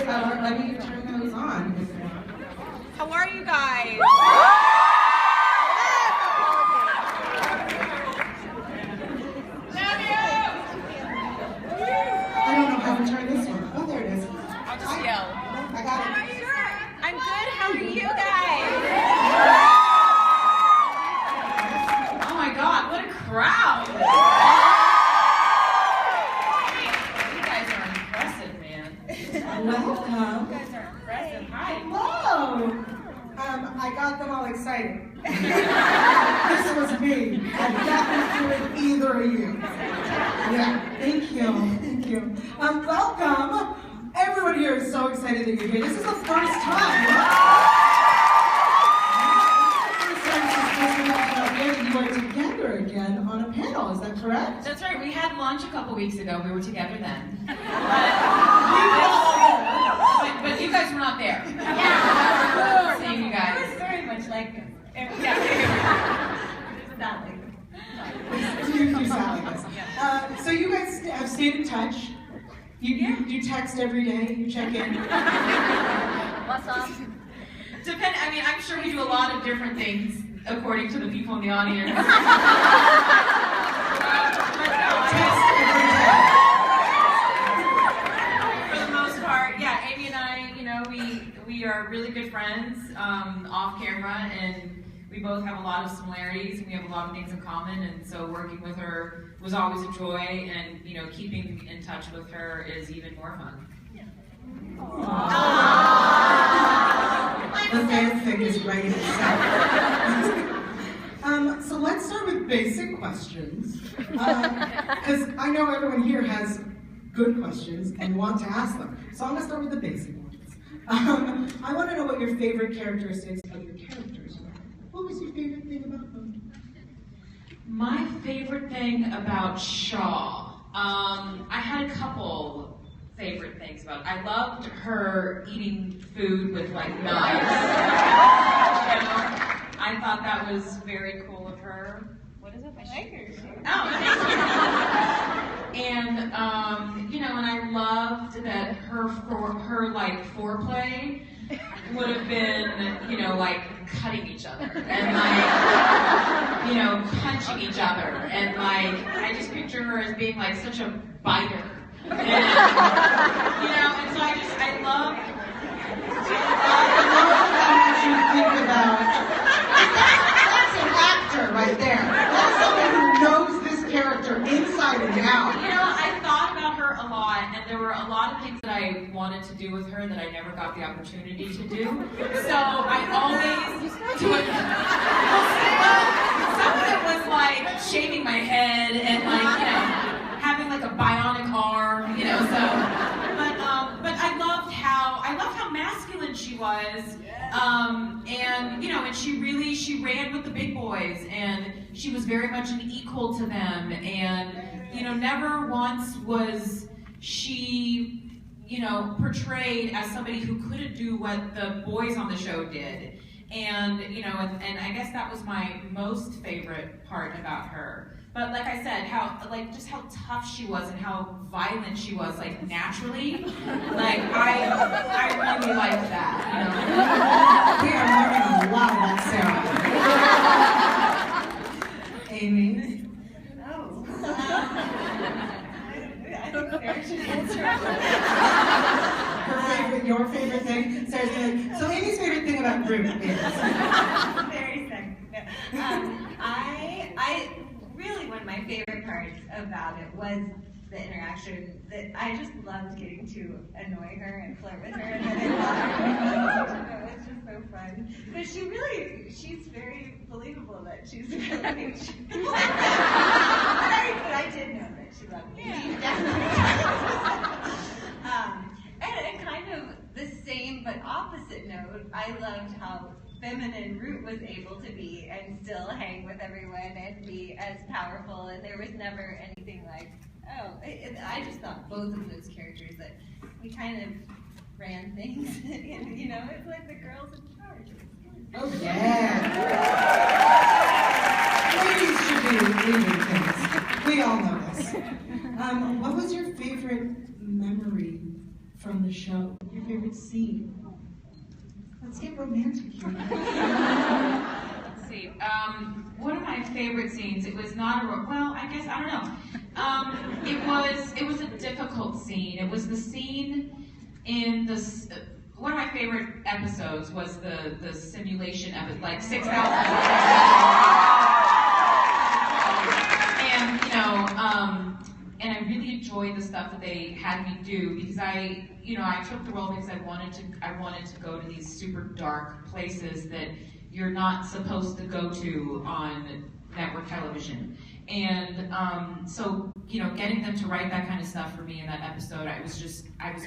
let me turn those on. How are you guys? I don't know how to turn this one. Oh, there it is. I'll just yell. I got it. I'm good. How are you guys? Oh my God, what a crowd! You guys are impressive, man. Welcome. You guys are impressive. Hi. Hello. I got them all excited. This was me. I'd definitely do it either of you. Yeah, thank you. Thank you. Welcome. Everyone here is so excited that you're here. This is the first time. You are together again on a panel, is that correct? That's right. We had lunch a couple weeks ago. We were together then. But you guys were not there. Yeah. Seeing you guys. It was very much like this. Yeah. You sound like this. So you guys have stayed in touch. You text every day. You check in. What's up? I mean, I'm sure we do a lot of different things according to the people in the audience. Text every day. For the most part, yeah. Amy and I, we are really good friends off camera, and we both have a lot of similarities, and we have a lot of things in common. And so working with her was always a joy, and keeping in touch with her is even more fun. The fanfic is writing itself. So let's start with basic questions, because I know everyone here has good questions and want to ask them. So I'm going to start with the basic ones. I want to know what your favorite characteristics of your characters are. What was your favorite thing about them? My favorite thing about Shaw, I had a couple favorite things about it. I loved her eating food with knives. I thought that was very cool of her. What is it? Acker. Oh, and and I loved that her foreplay would have been cutting each other and punching each other, and I just picture her as being such a biter. And, and so I love how much you think about. That's an actor right there. That's someone who knows this character inside and out. I thought about her a lot, and there were a lot of things that I wanted to do with her that I never got the opportunity to do. So I always some of it was shaving my head and having a bionic arm, but I loved how masculine she was, and she ran with the big boys, and she was very much an equal to them, and never once was she portrayed as somebody who couldn't do what the boys on the show did, and and I guess that was my most favorite part about her. But like I said, just how tough she was and how violent she was, naturally. I really liked that. We are learning a lot about Sarah. Amy? No. I think Sarah should answer. Her favorite, your favorite thing? Sarah's gonna. So Amy's favorite thing about Groot is? Very sexy. No. I really, one of my favorite parts about it was the interaction. That I just loved getting to annoy her and flirt with her, and then it was just so fun. But she's very believable that she's really. But I did know that she loved me. Yeah. And kind of the same but opposite note, I loved how feminine Root was able to be and still hang with everyone and be as powerful, and there was never anything I just thought both of those characters that we kind of ran things, and it's like the girls in charge. Oh yeah! Ladies should be leading things. We all know this. What was your favorite memory from the show? Your favorite scene? Let's get romantic here. Let's see. One of my favorite scenes. It was not a well. I guess I don't know. It was a difficult scene. It was the scene in the. One of my favorite episodes was the simulation episode, like 6,000. And and I really enjoyed the stuff that they had me do because I took the role because I wanted to go to these super dark places that you're not supposed to go to on network television. And so getting them to write that kind of stuff for me in that episode, I was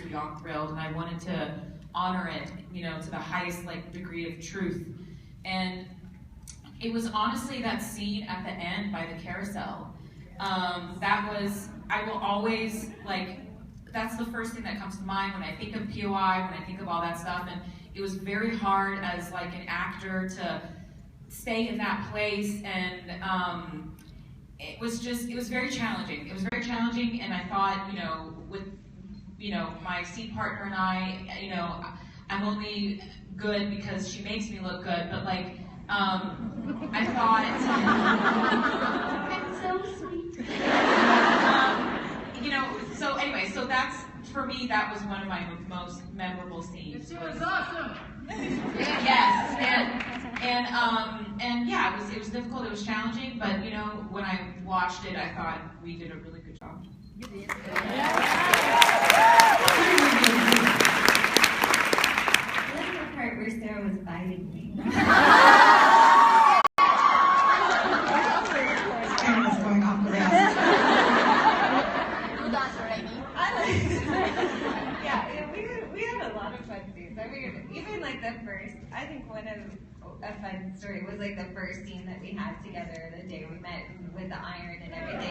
beyond thrilled, and I wanted to honor it, to the highest degree of truth. And it was honestly that scene at the end by the carousel. I will always, that's the first thing that comes to mind when I think of POI, when I think of all that stuff. And it was very hard as an actor to stay in that place. And it was very challenging. It was very challenging. And I thought, with, my scene partner and I, I'm only good because she makes me look good. But I thought, I'm so sweet. So anyway, so that's, for me, that was one of my most memorable scenes. She was awesome. Yes, and yeah, it was difficult, it was challenging, but when I watched it, I thought we did a really good job. You did. That's the part where Sarah was biting me. Camera's going off the rails. Yeah, we had a lot of fun scenes. I mean, even the first, I think one of a fun story was the first scene that we had together the day we met with the iron and everything.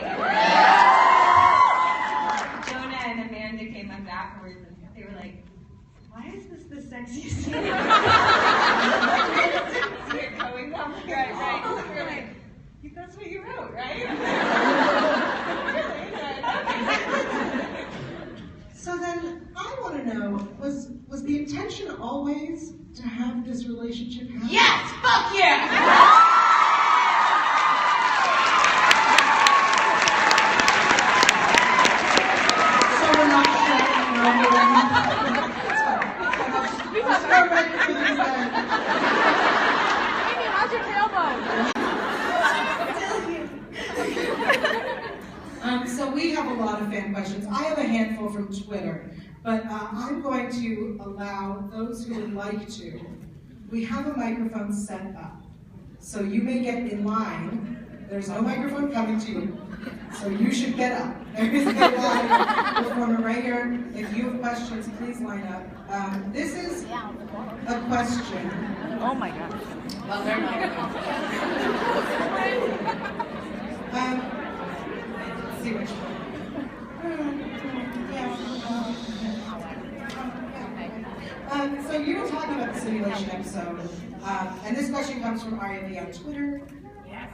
Jonah and Amanda came up afterwards and they were like, "Why is this the sexiest scene?" I didn't see it going that way. Right. So we were like, "That's what you wrote, right?" So then, I want to know, was the intention always to have this relationship happen? Yes, fuck yeah! So we're not sure. Let's go right to the Amy, how's your tailbone? So we have a lot of fan questions. I have a handful from Twitter, but I'm going to allow those who would like to. We have a microphone set up, so you may get in line. There's no microphone coming to you, so you should get up. There is no live performer right here. If you have questions, please line up. This is a question. Oh my God. Well, they're not. Let's see which one. So you were talking about the simulation episode, and this question comes from Aria Lee on Twitter. Yep.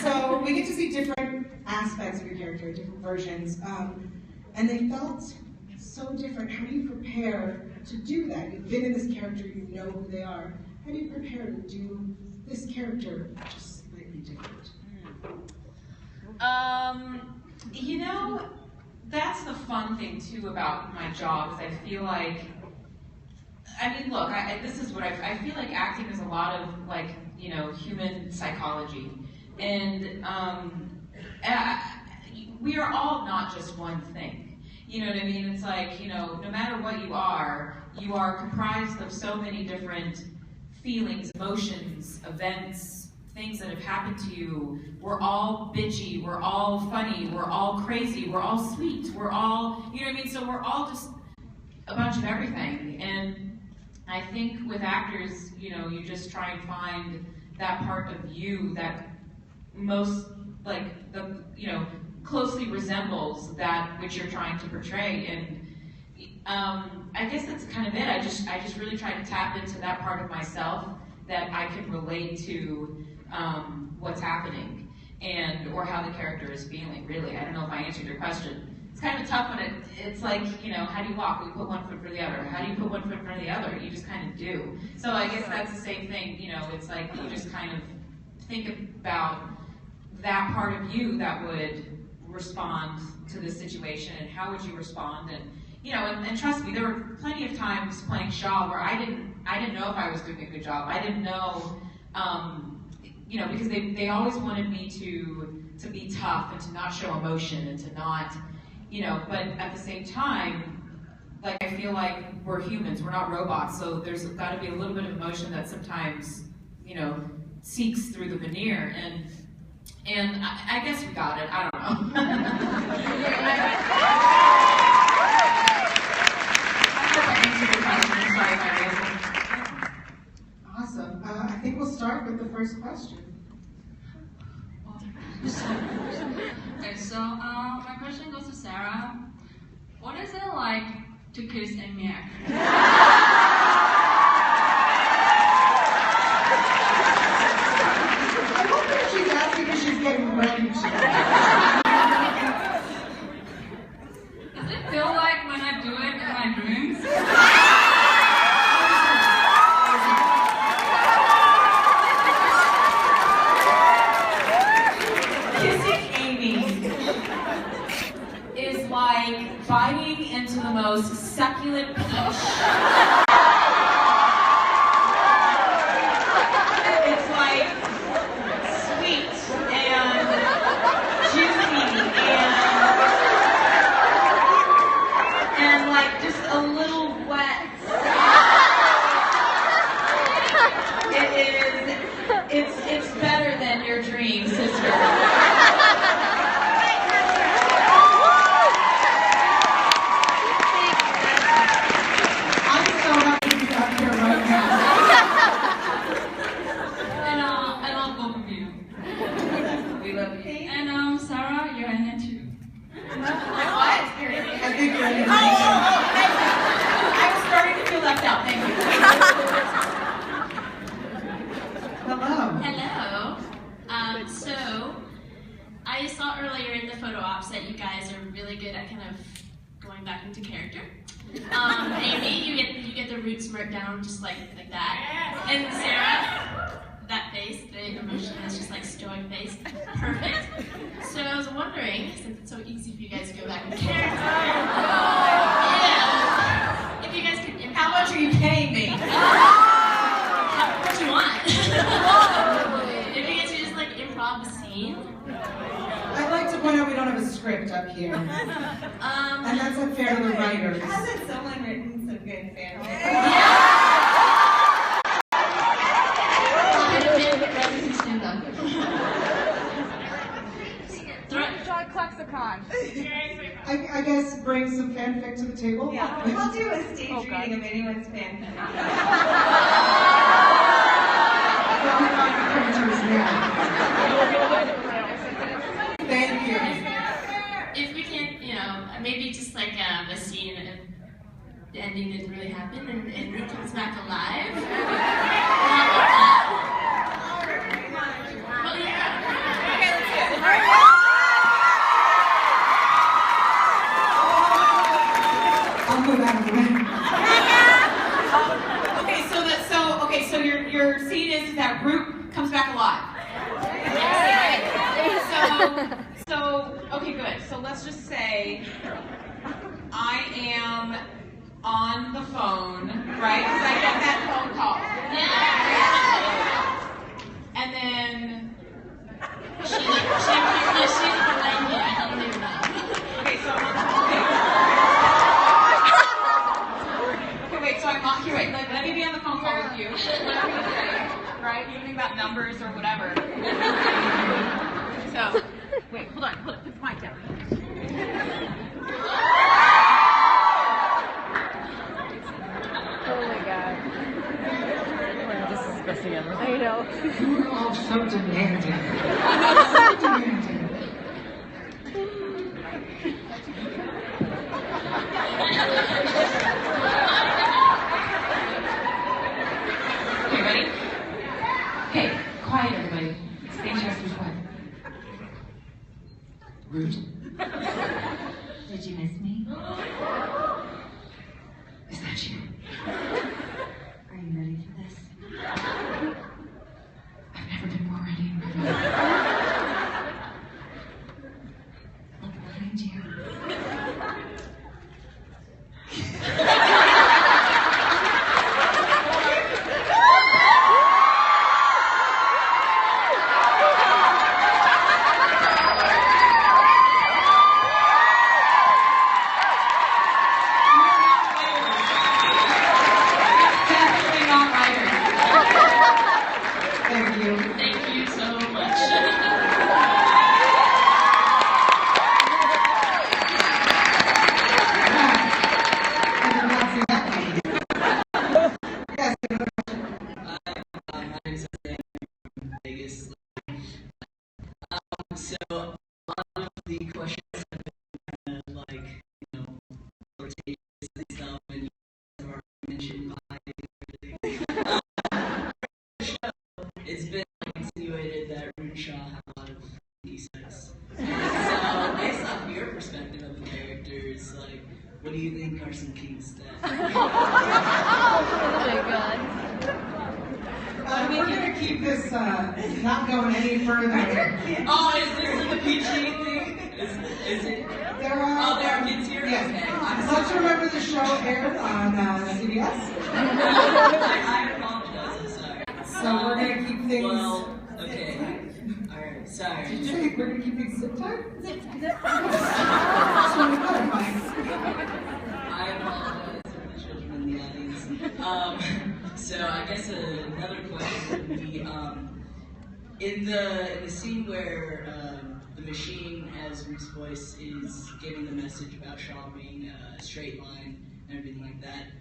So we get to see different aspects of your character, different versions, and they felt so different. How do you prepare to do that? You've been in this character, you know who they are. How do you prepare to do this character just slightly different? That's the fun thing too about my job is I feel like, look, this is what I feel like acting is a lot of human psychology, and we are all not just one thing. You know what I mean? It's no matter what you are comprised of so many different feelings, emotions, events, things that have happened to you. We're all bitchy, we're all funny, we're all crazy, we're all sweet, we're all, so we're all just a bunch of everything. And I think with actors, you just try and find that part of you that most, closely resembles that which you're trying to portray. And I guess that's kind of it. I just really try to tap into that part of myself that I can relate to what's happening or how the character is feeling, really. I don't know if I answered your question. It's kind of tough when it's like, how do you walk? We put one foot for the other. How do you put one foot for the other? You just kind of do. So I guess that's the same thing, it's like you just kind of think about that part of you that would respond to this situation and how would you respond, and and trust me, there were plenty of times playing Shaw where I didn't know if I was doing a good job. I didn't know, because they always wanted me to be tough and to not show emotion and to not, but at the same time, like I feel like we're humans, we're not robots, so there's got to be a little bit of emotion that sometimes, seeks through the veneer, and I guess we got it, I don't know. Awesome. I think we'll start with the first question. Okay, so my question goes to Sarah. What is it like to kiss Amy Acker? I wonder if she's asking because she's getting ready to. Does it feel like when I do it in my dreams? Like biting into the most succulent peach. It's like sweet and juicy and like just a little wet. It's better than your dream, sister. I saw earlier in the photo ops that you guys are really good at kind of going back into character. Amy, you get the root smirk down just like that. And Sarah, that face, the emotionless, just like stoic face, perfect. So I was wondering, since it's so easy for you guys to go back into character, if you guys could. How much are you paying me? What you want? If you guys could just like improv the scene. I'd like to point out we don't have a script up here. And that's unfair to the writers. Hasn't someone written some good fan Try ClexaCon. I guess bring some fanfic to the table. Yeah, I'll do a stage reading of anyone's fanfic. Thank you. If we can, maybe just like a scene of the ending didn't really happen and Rick comes back alive. Well, yeah. Okay, let's do it. I'll move out of the way. So your scene is that Root comes back alive. Okay, good. So let's just say I am on the phone, right? Because I get that phone call. And then She's like, yeah, I don't even know. okay, so okay, wait. So I'm on here. Wait, let me be on the phone call with you. Whatever you say, right? Something about numbers or whatever. So. Wait, hold on, put the mic down. Oh my god. This is disgusting ever. I know. You're all so demanding. So demanding. Okay, ready? Okay, quiet everybody. Stage master's quiet. Root. Did you you miss me? Is that you? Are you ready for this? I've never been more ready. Look behind you. Thank you so much. My name's Jose from Vegas. So a lot of the questions have been like, flirtatious and stuff, and you have already mentioned my everything. It's been insinuated that Root Shaw had a lot of kinky sex. So based off your perspective of the characters, like, what do you think are some kinks that? We're gonna keep this not going any further. Oh, is this like a PG thing? Is it? There are. Oh, there are kids here? Yes. Okay. Let's remember the show aired on CBS. I apologize, I'm sorry. So we're gonna keep things. Well, okay. Alright, sorry. Did you say we're gonna keep things zip tight? Just want to clarify. I apologize for the children in the audience. So I guess another question would be, in the scene where the machine, as Root's voice, is giving the message about Shaw being a straight line and everything like that,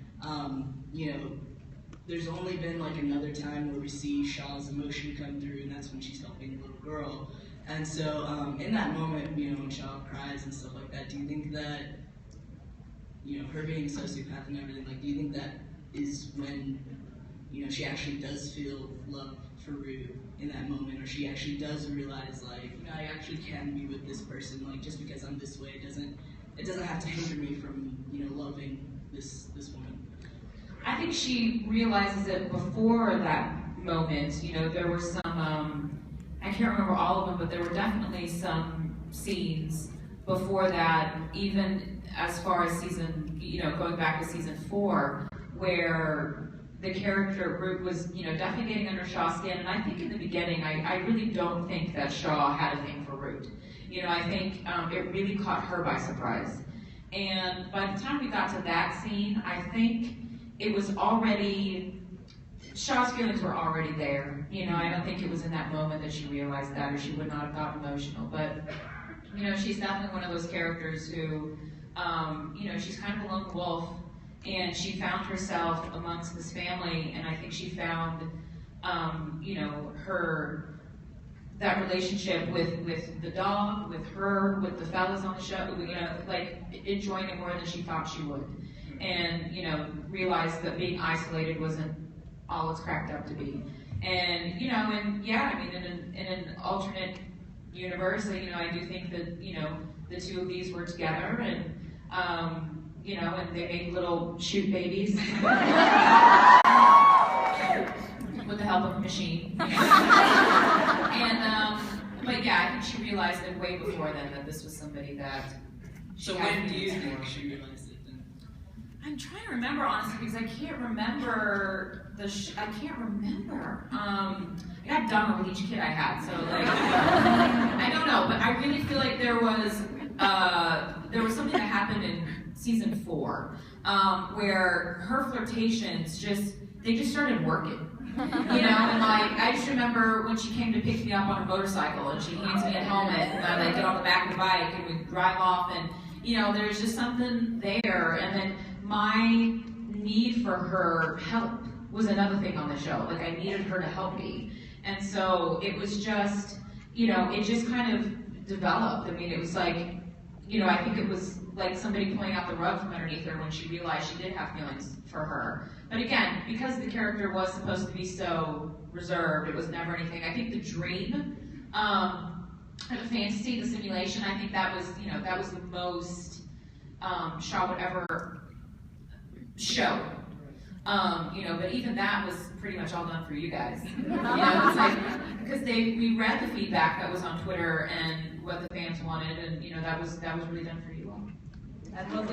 there's only been like another time where we see Shaw's emotion come through, and that's when she's helping the little girl. And so in that moment, when Shaw cries and stuff like that, do you think that, her being a sociopath and everything, like, do you think that is when, she actually does feel love for Root in that moment, or she actually does realize, like, I actually can be with this person, like, just because I'm this way, it doesn't have to hinder me from, loving this woman. I think she realizes it before that moment. There were some, I can't remember all of them, but there were definitely some scenes before that, even as far as going back to season 4, where the character Root was, definitely getting under Shaw's skin. And I think in the beginning, I really don't think that Shaw had a thing for Root. I think it really caught her by surprise. And by the time we got to that scene, I think it was already, Shaw's feelings were already there. I don't think it was in that moment that she realized that, or she would not have gotten emotional. But, she's definitely one of those characters who, she's kind of a lone wolf, and she found herself amongst this family, and I think she found, that relationship with the dog, with her, with the fellas on the show, enjoying it more than she thought she would. And, realized that being isolated wasn't all it's cracked up to be. And, in an alternate universe, I do think that, the two of these were together, and, and they made little shoot babies. With the help of a machine. But yeah, I think she realized it way before then that this was somebody that. So when do you think she realized it then? I'm trying to remember honestly because I can't remember I can't remember. I got dumber with each kid I had, so I don't know. But I really feel like there was something that happened in season 4 where her flirtations just started working. And I just remember when she came to pick me up on a motorcycle and she hands me a helmet and I get on the back of the bike and we drive off and, there's just something there. And then my need for her help was another thing on the show. Like I needed her to help me. And so it was just, it just kind of developed. I mean, it was like, I think it was like somebody pulling out the rug from underneath her when she realized she did have feelings for her. But again, because the character was supposed to be so reserved, it was never anything. I think the dream, the fantasy, the simulation, I think that was, that was the most Shaw would ever show. But even that was pretty much all done for you guys. It's like, because we read the feedback that was on Twitter and what the fans wanted, and that was really done for you all. Thank you.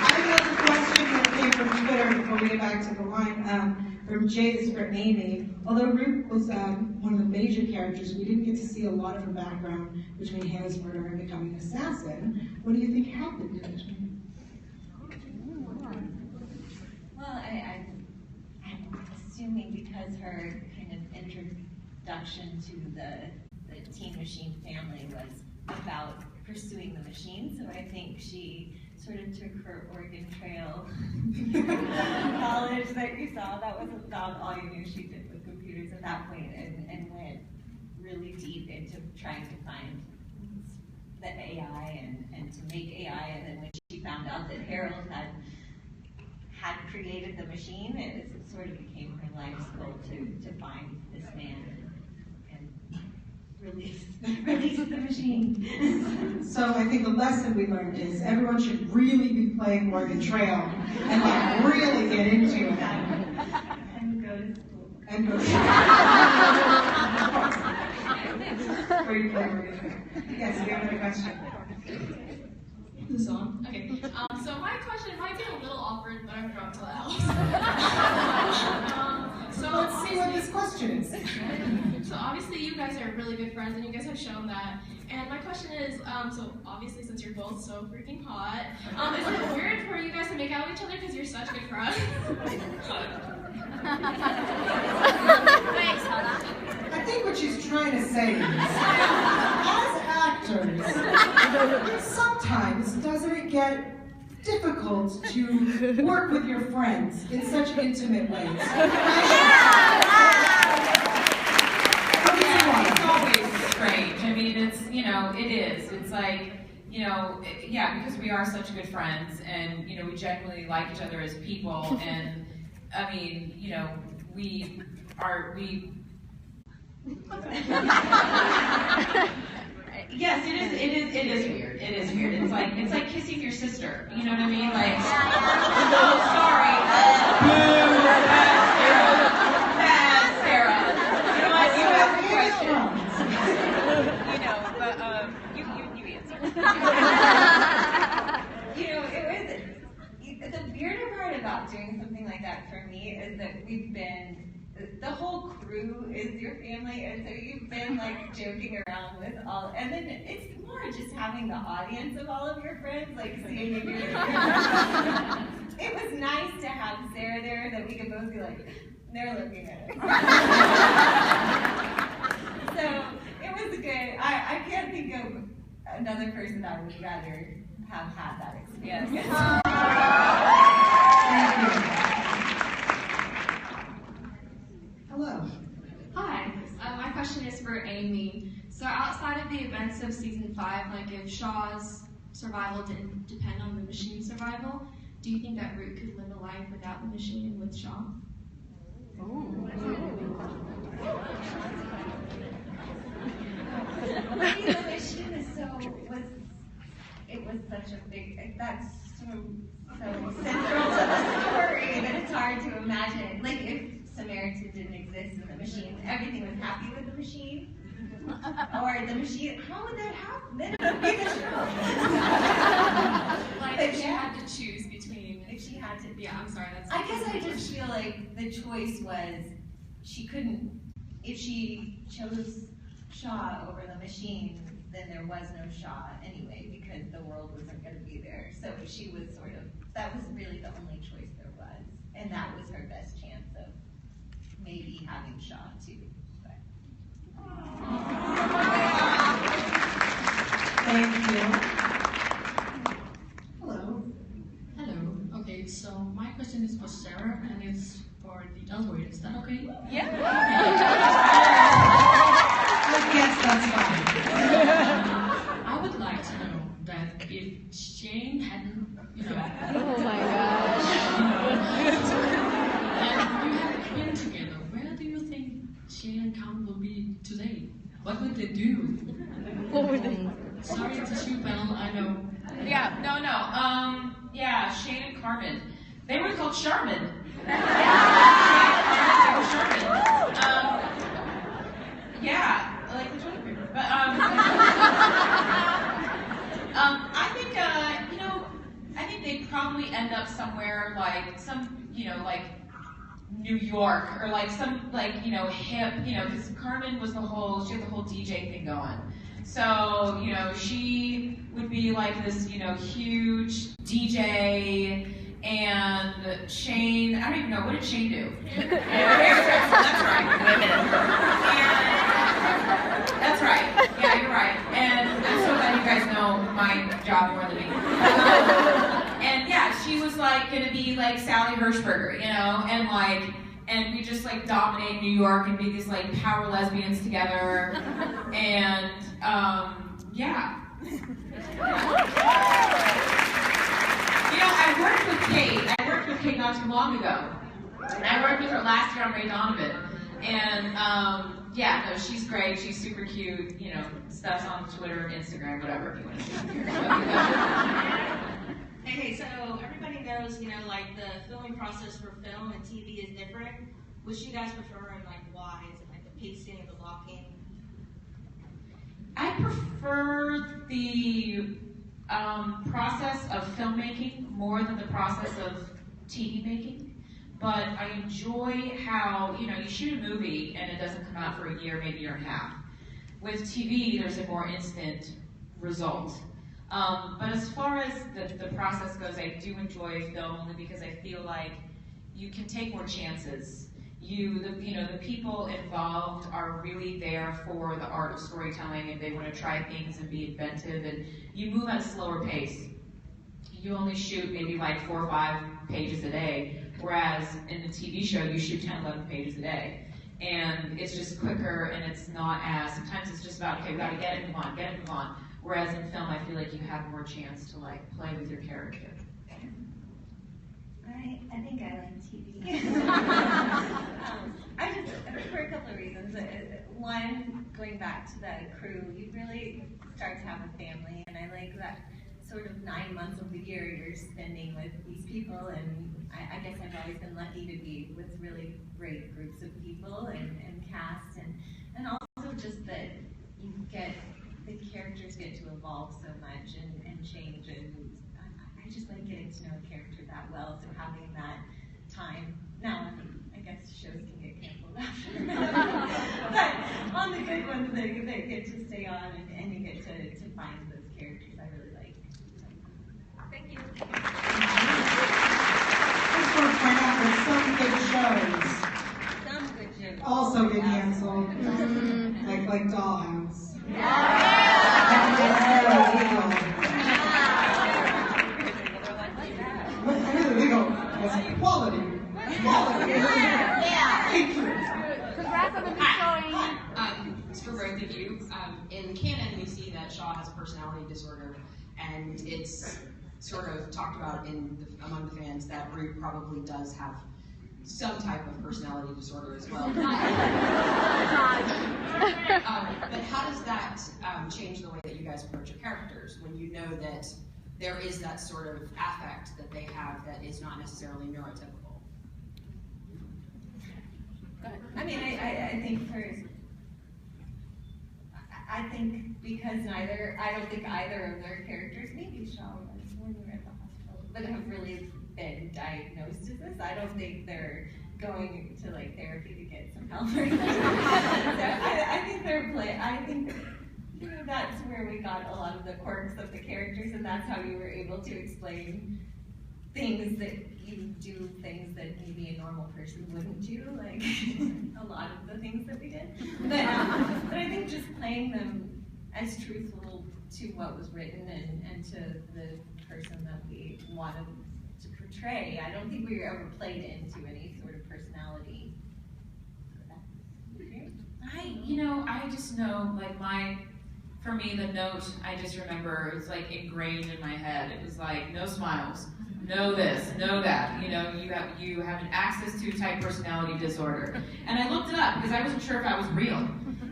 I have another question that came from Twitter before we get back to the line. From Jay's for Amy. Although Root was one of the major characters, we didn't get to see a lot of her background between Hannah's murder and becoming an assassin. What do you think happened in between? Well, I'm assuming because her kind of introduction to the Teen Machine family was about pursuing the machine, so I think she sort of took her Oregon Trail knowledge that you saw. That was about all you knew she did with computers at that point, and went really deep into trying to find the AI and to make AI. And then when she found out that Harold had created the machine, it sort of became her life's goal to find this man and release the machine. So I think the lesson we learned is everyone should really be playing Oregon Trail and really get into it. And go to school. And go to school. Where you play Oregon Trail. Yes, we have another question. This on? Okay. So my question might be a little awkward, but I'm drunk till hell. So let's see what this question is. So obviously you guys are really good friends, and you guys have shown that. And my question is, so obviously since you're both so freaking hot, is it weird for you guys to make out with each other because you're such good friends? I think what she's trying to say is, as actors, sometimes doesn't it get difficult to work with your friends in such intimate ways? It's always strange. I mean, it's, it is. It's like, because we are such good friends, and, we genuinely like each other as people, and, I mean, we Yes, it is weird. It is weird. It's like kissing your sister. You know what I mean? Like, oh, sorry. Sarah. You know what? You asked the question. But you answer. The weirder part about doing something like that for me is that the whole crew is your family, and so you've been like joking around with all, and then it's more just having the audience of all of your friends, like seeing if you're it was nice to have Sarah there that we could both be like, they're looking at us. So it was good. I can't think of another person I would rather have had that experience. Thank you. Hello. Hi, my question is for Amy. So outside of the events of season 5, like if Shaw's survival didn't depend on the machine's survival, do you think that Root could live a life without the machine and with Shaw? The machine was such a big, that's so central to the story that it's hard to imagine. Like if Samaritan didn't exist in the machine, everything was happy with the machine. Or the machine, how would that happen? Then it would be the show. Like if she had to choose between, If she had to, yeah, I'm sorry, that's. I guess I just feel like the choice was she couldn't. If she chose Shaw over the machine, then there was no Shaw anyway because the world wasn't going to be there. So she was sort of, that was really the only choice there was, and that was her best chance of maybe having Shaw too. Thank you. Hello. Hello. Okay, so my question is for Sarah, and it's for the algorithm. Is that okay? Yeah. Yes, that's fine. I would like to know that if Shane hadn't, Oh my gosh. and you had been together, where do you think Shane and Cam will be today? What would they do? What would they? sorry to shoot panel, I know. Yeah, no. Yeah, Shane and Carmen. They were called Charmin. Charmin. Yeah, I like the toilet paper. But I think I think they probably end up somewhere like like New York or like some hip, because Carmen was she had the whole DJ thing going. So, she would be like this, huge DJ, and Shane, I don't even know, what did Shane do? That's right, that's right, yeah, you're right. And I'm so glad you guys know my job more than me. And yeah, she was like gonna be like Sally Hershberger, and we just like dominate New York and be these like power lesbians together, and yeah. I worked with Kate not too long ago, and I worked with her last year on Ray Donovan, and she's great, she's super cute, stuff's on Twitter and Instagram, whatever if you want to see her. Okay, so everybody knows, like the filming process for film and TV is different. Which do you guys prefer and like why? Is it like the pacing or the blocking? I prefer the process of filmmaking more than the process of TV making, but I enjoy how, you shoot a movie and it doesn't come out for a year, maybe a year and a half. With TV, there's a more instant result. But as far as the process goes, I do enjoy film only because I feel like you can take more chances. The people involved are really there for the art of storytelling, and they want to try things and be inventive, and you move at a slower pace. You only shoot maybe like 4 or 5 pages a day, whereas in the TV show, you shoot 10, 11 pages a day. And it's just quicker, and it's not as, sometimes it's just about, okay, we gotta get it, move on, get it, move on. Whereas in film, I feel like you have more chance to like play with your character. I think I like TV. For a couple of reasons. One, going back to the crew, you really start to have a family, and I like that sort of 9 months of the year you're spending with these people, and I guess I've always been lucky to be with really great groups of people and cast, and also just that the characters get to evolve so much and change, and I just like getting to know a character that well, so having that time. Now, I guess shows can get canceled after but on the good ones, they get to stay on, and you get to find those characters I really like. Thank you. I just want to point out that some good shows also get canceled, like Dollhouse. That's quality. Thank you. Congrats on the new showing. It's for both of you. In canon, we see that Shaw has a personality disorder, and it's sort of talked about among the fans that Root probably does have some type of personality disorder as well. But how does that change the way that you guys approach your characters when you know that there is that sort of affect that they have that is not necessarily neurotypical? Go ahead. I mean, I think because I don't think either of their characters, maybe Shaw was when we were at the hospital, but have really been diagnosed as this. I don't think they're going to like therapy to get some help or anything. So I think I think that's where we got a lot of the quirks of the characters, and that's how you were able to explain things that you do, things that maybe a normal person wouldn't do, like a lot of the things that we did. But I think just playing them as truthful to what was written and to the person that we wanted to portray. I don't think we were ever played into any sort of personality. I just know, like for me, the note, I just remember, it's like ingrained in my head. It was like, no smiles, no this, no that. You have an access to type personality disorder. And I looked it up because I wasn't sure if I was real.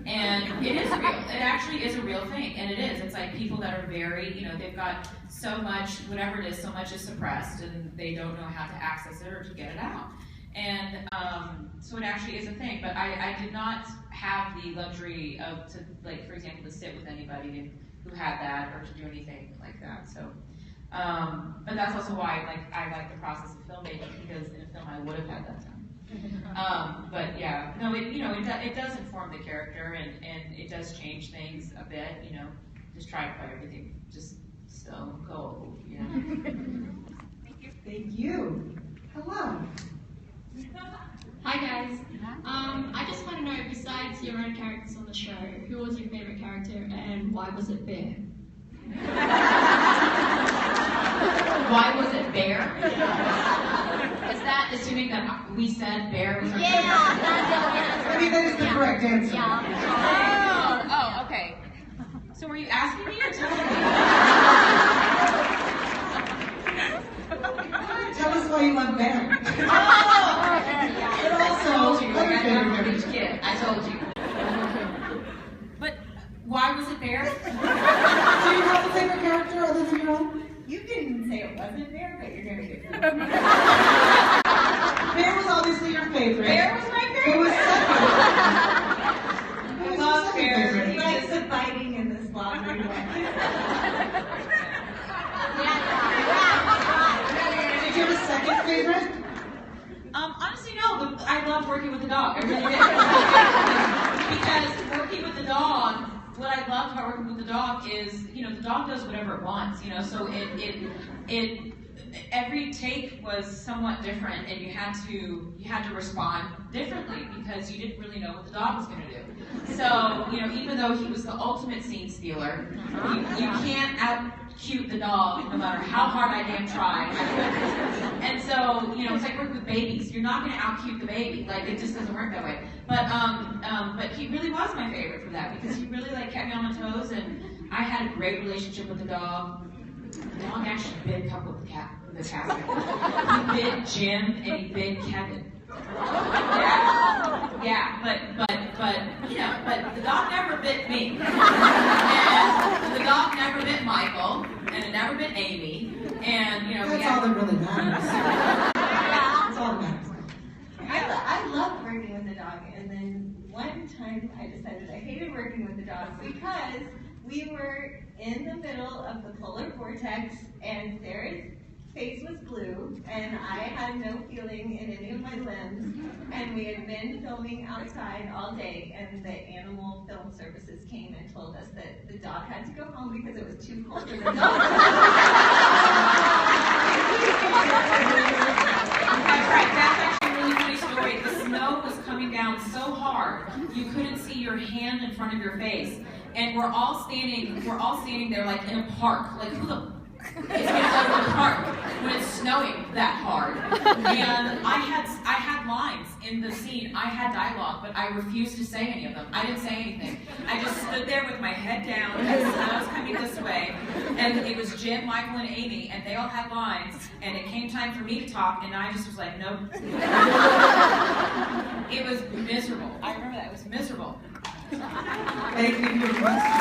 And it is real. It actually is a real thing, and it is. It's like people that are very, they've got so much, whatever it is, so much is suppressed, and they don't know how to access it or to get it out. And so it actually is a thing, but I did not have the luxury of, for example, to sit with anybody who had that or to do anything like that. So, but that's also why I like the process of filmmaking, because in a film I would have had that time. But yeah, no, it does inform the character, and it does change things a bit. Just try to play everything just so cold. Thank you. Hello. Hi guys. I just want to know, besides your own characters on the show, who was your favorite character and why was it Bear? Why was it Bear? Is that assuming that we said Bear was our favorite? I mean, that is the correct answer. Oh, okay. So were you asking me or telling me? Tell us why you love Bear. But also, I told you. But why was it Bear? Do you have a favorite character other than your own? You didn't say it wasn't Bear, but you're going to get it. Bear was obviously your favorite. Bear was my favorite. Who was second? I love Bear. He likes the biting in the slobbery one. Did you have a second favorite? Honestly, no, but I loved working with the dog. I really did. Because working with the dog, what I loved about working with the dog is, the dog does whatever it wants, so every take was somewhat different, and you had to respond differently because you didn't really know what the dog was going to do. So, even though he was the ultimate scene stealer, you can't out-cute the dog no matter how hard I damn try. And so, it's like working with babies. You're not going to out-cute the baby. It just doesn't work that way. But he really was my favorite for that because he really kept me on my toes, and I had a great relationship with the dog. The dog actually bit a couple of the cats. He bit Jim and he bit Kevin. Yeah, but the dog never bit me. And the dog never bit Michael, and it never bit Amy. And that's all that really matters. That's all that matters. I love working with the dog, and then one time I decided I hated working with the dog because we were in the middle of the polar vortex, and Sarah's face was blue, and I had no feeling in any of my limbs, and we had been filming outside all day, and the animal film services came and told us that the dog had to go home because it was too cold for the dog. That's right. That's actually a really funny story. The snow was coming down so hard you couldn't see your hand in front of your face, and we're all standing there like in a park. Like, who the is going to go to the park when it's snowing that hard? And I had lines in the scene. I had dialogue, but I refused to say any of them. I didn't say anything. I just stood there with my head down as the snow was coming this way, and it was Jim, Michael, and Amy, and they all had lines, and it came time for me to talk, and I just was like, nope. It was miserable. I remember that. It was miserable. Thank you for your question.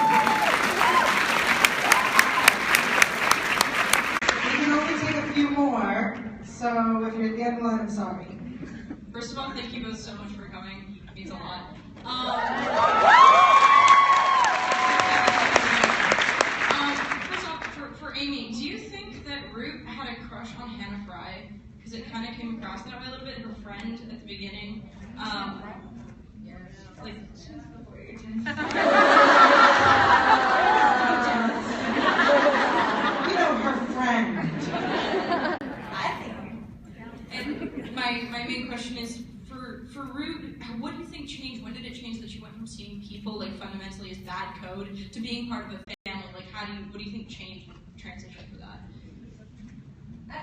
We can only take a few more, so if you're at the end of the line, I'm sorry. First of all, thank you both so much for coming. It means a lot. First off, for Amy, do you think that Root had a crush on Hannah Fry? Because it kind of came across that way a little bit, her friend at the beginning. Her friend. And my main question is, for Root, what do you think changed? When did it change that you went from seeing people fundamentally as bad code to being part of a family? What do you think changed transition for that?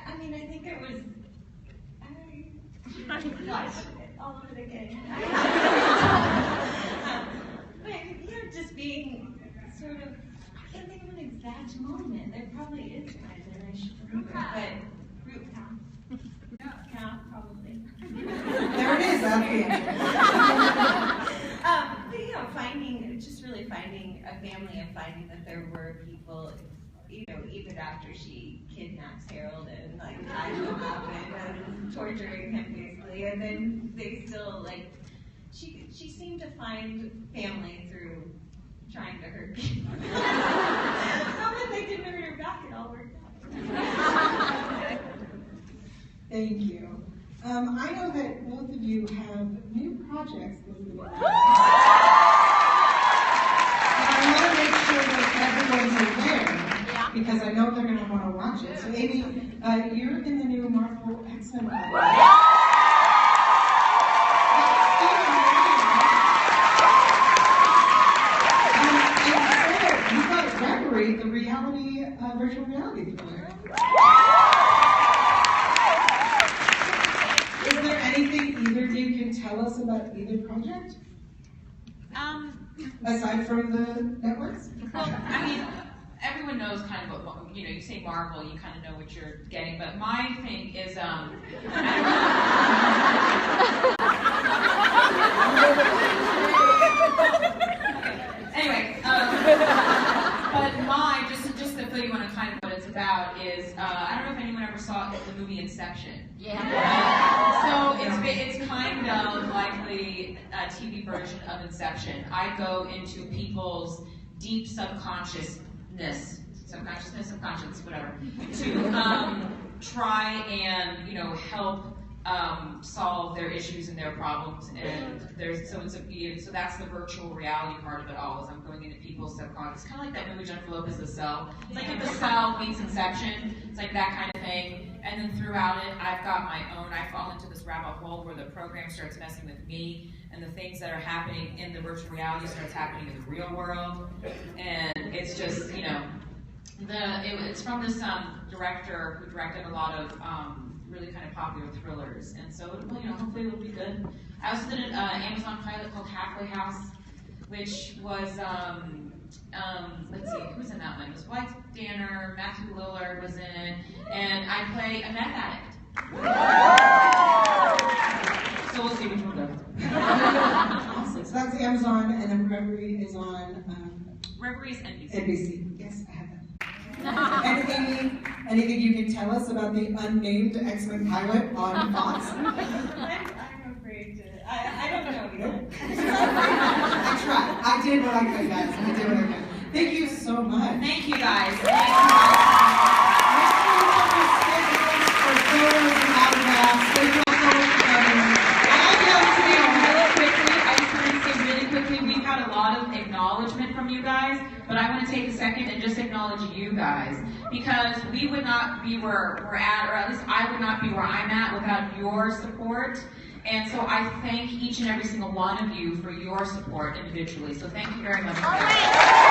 I mean, I think it was. Watch all of it again. But just being sort of. I can't think of an exact moment. There probably is one, and I should remember. But root count, probably. There it is. That's the answer. But finding a family of finding that there were people, you know, even after she kidnaps Harold and like ties him up and torturing him basically, and then they still like, she seemed to find family through trying to hurt people. Not that they didn't hurt her back, it all worked out. Thank you. I know that both of you have new projects that are going on. I want to make sure that everyone's aware, because I know they're going to want to watch it. So Amy, you're in the new Marvel X-Men project. You got Gregory, the reality, virtual reality thriller. Is there anything either of you can tell us about either project? Aside from the networks? Well, I mean, everyone knows kind of what, you know, you say Marvel, you kind of know what you're getting, but my thing is, anyway, but mine, just to fill you in on kind of what it's about is, I don't know if anyone ever saw the movie Inception. So it's kind of like the TV version of Inception. I go into people's deep subconscious, whatever, to try and, you know, help solve their issues and their problems, and so that's the virtual reality part of it all. Is I'm going into people's subconscious, kind of like that movie Jennifer Lopez, The Cell. It's like if The Cell meets Inception, it's like that kind of thing. And then throughout it, I've got my own. I fall into this rabbit hole where the program starts messing with me, and the things that are happening in the virtual reality starts happening in the real world, and it's just, you know, it's from this director who directed a lot of really kind of popular thrillers, and so you know, hopefully it'll be good. I also did an Amazon pilot called Halfway House, which was let's see, who was in that one? It was Blythe Danner, Matthew Lillard was in it, and I play a meth addict. So we'll see which one goes. Awesome. So that's Amazon, and then Gregory is on Gregory's NBC. NBC. Yes, I have that. And Amy, anything you can tell us about the unnamed X-Men pilot on Fox? I'm afraid to. I don't know yet. I tried. I did what I could, guys. I did what I could. Thank you so much. Thank you guys. We've got a lot of acknowledgement from you guys, but I want to take a second and just acknowledge you guys, because we would not be where we're at, or at least I would not be where I'm at without your support. And so I thank each and every single one of you for your support individually. So thank you very much for that.